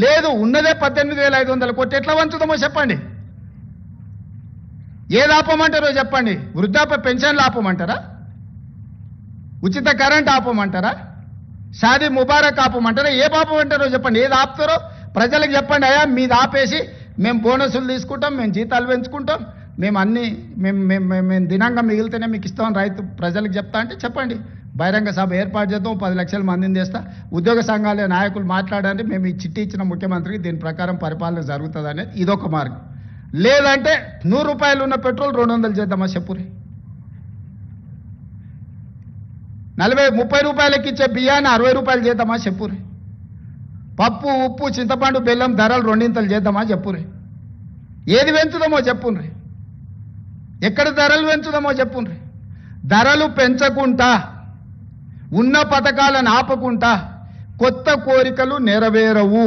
లేదు ఉన్నదే 18,500 కోట్లు ఎట్లా వంచుదామో చెప్పండి. ఏది ఆపమంటారో చెప్పండి. వృద్ధాప్య పెన్షన్లు ఆపమంటారా? ఉచిత కరెంట్ ఆపమంటారా? షాదీ ముబారక్ ఆపమంటారా? ఏ ఆపమంటారో చెప్పండి. ఏది ఆపుతారో ప్రజలకు చెప్పండి. అయ్యా మీది ఆపేసి మేము బోనసులు తీసుకుంటాం, మేము జీతాలు పెంచుకుంటాం, మేము అన్ని మేము దినంగా మిగిలితేనే మీకు ఇస్తామని రైతు ప్రజలకు చెప్తా అంటే చెప్పండి. బహిరంగ సభ ఏర్పాటు చేద్దాం, 10 లక్షల మందిని తెస్తా, ఉద్యోగ సంఘాల నాయకులు మాట్లాడండి, మేము ఈ చిట్టి ఇచ్చిన ముఖ్యమంత్రికి దీని ప్రకారం పరిపాలన జరుగుతుంది అనేది ఇదొక మార్గం. లేదంటే 100 రూపాయలు ఉన్న పెట్రోల్ 200 చేద్దామా చెప్పురి. 30 రూపాయలకి ఇచ్చే బియ్యాన్ని 60 రూపాయలు చేద్దామా చెప్పురి. పప్పు ఉప్పు చింతపండు బెల్లం ధరలు 2 చేద్దామా చెప్పురి. ఏది పెంచుదామో చెప్పుండ్రి. ఎక్కడ ధరలు పెంచుదామో చెప్పుండ్రి. ధరలు పెంచకుండా ఉన్న పథకాలను ఆపకుండా కొత్త కోరికలు నెరవేరవు.